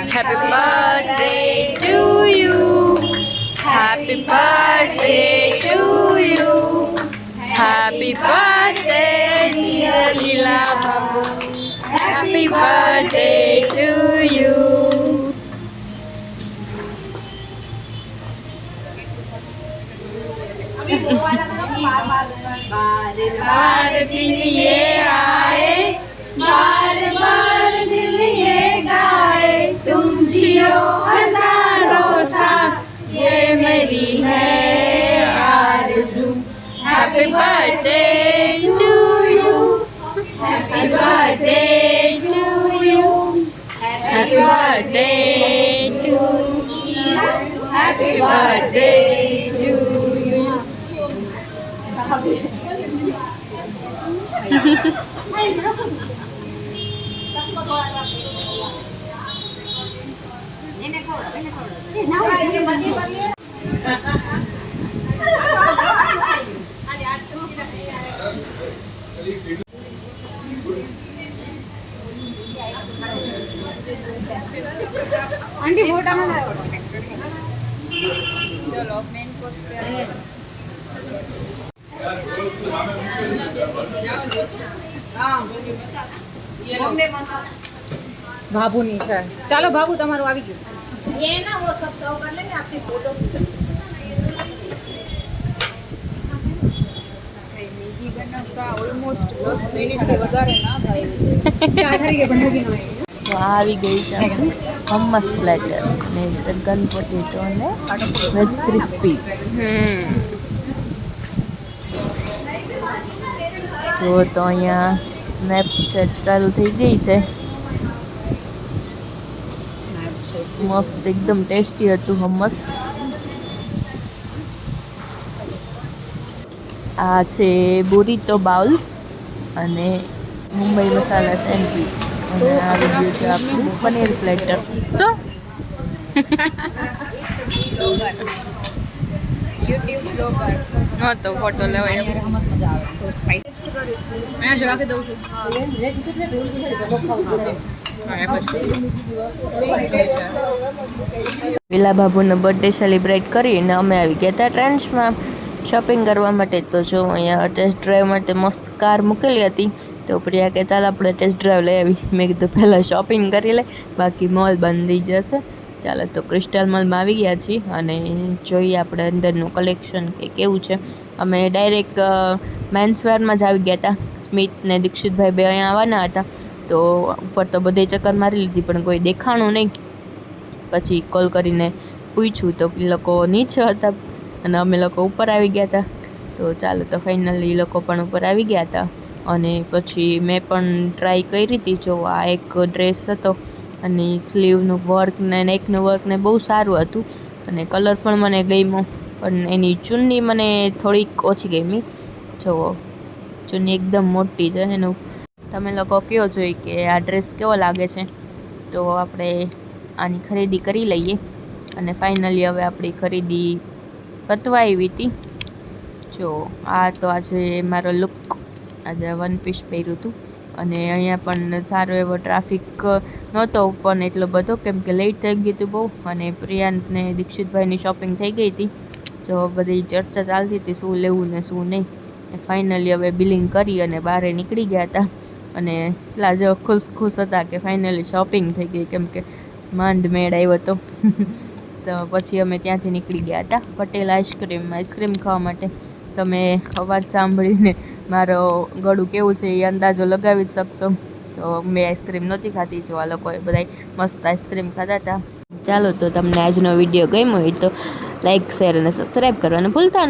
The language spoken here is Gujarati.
Happy birthday to you. Happy birthday to you. Happy birthday, dear Lila Babu. Happy birthday to you. बार दिन ये आए, बार बार दिल ये गाए, तुम जियो हजारों साल, ये मेरी है आरज़ू. Happy birthday to you. Happy birthday to you. Happy birthday to you. Happy birthday to you. Aunty फोटा में चलो मेन कोर्स पे बाबू नहीं है. चलो बाबू તમારું આવી ગયું. ये ना वो सब सर्व कर लेंगे आपसे फोटो. મેગી બનાવતા ઓલમોસ્ટ 10 મિનિટથી વધારે ના થાય એવું છે. 4 તારીખે બનાવી ન હોય. તો આ આવી ગઈ છે હમ્મસ પ્લેટર ને ડ્રેગન પોટેટો ને વેજ ક્રિસ્પી. તો અહીંયા સ્નેપચેટ ચાલુ થઈ ગઈ છે. મસ્ત એકદમ ટેસ્ટી હતું હમ્મસ. આ છે બુરીતો બાઉલ અને મુંબઈ મસાલા સેન્ડવિચ અને આ વિડીયો છે આપણું પનીર પ્લેટર. શું યુટ્યુબ બ્લોગર ન તો ફોટો લેવાય. હમસ મજા આવે. સ્પાઈસી કરીશું. અહીંયા જો રાખી દઉં છું. પેલા બાબુનો બર્થડે સેલિબ્રેટ કરીને અમે આવી ગયા હતા ટ્રેન્ડ્સમાં શોપિંગ કરવા માટે. તો જો અહીંયા ટેસ્ટ ડ્રાઈવ માટે મસ્ત કાર મૂકેલી હતી. તો પ્રિયા કે ચાલ આપણે ટેસ્ટ ડ્રાઈવ લઈ આવી. મેં કીધું પહેલાં શોપિંગ કરી લે, બાકી મોલ બંધ થઈ જશે. ચાલો તો ક્રિસ્ટલ મોલમાં આવી ગયા છીએ અને જોઈએ આપણે અંદરનું કલેક્શન કે કેવું છે. અમે ડાયરેક્ટ મેન્સવેરમાં જ આવી ગયા હતા. સ્મિત ને દીક્ષિતભાઈ બે અહીંયા આવવાના હતા. તો ઉપર તો બધે ચક્કર મારી લીધી પણ કોઈ દેખાણું નહીં. પછી કોલ કરીને પૂછ્યું તો એ લોકો નીચે હતા અને અમે લોકો ઉપર આવી ગયા હતા. તો ચાલો તો ફાઇનલી એ લોકો પણ ઉપર આવી ગયા હતા. અને પછી મેં પણ ટ્રાય કરી હતી. જો આ એક ડ્રેસ હતો અને સ્લીવનું વર્ક ને નેકનું વર્ક ને બહુ સારું હતું અને કલર પણ મને ગમ્યો. પણ એની ચુન્ની મને થોડીક ઓછી ગમી. જો ચુન્ની એકદમ મોટી છે એનું. તમે લોકો કહો જોઈએ કે આ ડ્રેસ કેવો લાગે છે. તો આપણે આની ખરીદી કરી લઈએ. અને ફાઇનલી હવે આપણી ખરીદી પતવા આવી હતી. જો આ તો આજે મારો લુક, આજે વન પીસ પહેર્યું હતું. અને અહીંયા પણ સારો એવો ટ્રાફિક નહોતો પણ એટલો બધો, કેમ કે લેટ થઈ ગયું હતું બહુ. અને પ્રિયાંત ને દીક્ષિતભાઈની શોપિંગ થઈ ગઈ હતી. જો બધી ચર્ચા ચાલતી હતી શું લેવું ને શું નહીં. ફાઇનલી હવે બિલિંગ કરી અને બહાર નીકળી ગયા હતા. અને એટલા જો ખુશ હતા કે ફાઇનલી શોપિંગ થઈ ગઈ, કેમ કે માંડ મેળ આવ્યો હતો. તો પછી અમે ત્યાંથી નીકળી ગયા હતા પટેલ આઈસ્ક્રીમ ખાવા માટે. તમે અવાજ સાંભળીને મારો ગળું કેવું છે એ અંદાજો લગાવી જ શકશો. તો મેં આઈસ્ક્રીમ નહોતી ખાતી. જો આ લોકોએ બધા મસ્ત આઈસ્ક્રીમ ખાતા હતા. ચાલો તો તમને આજનો વિડીયો ગમ્યો હોય તો લાઈક, શેર અને સબસ્ક્રાઈબ કરવાનું ભૂલતા નહીં.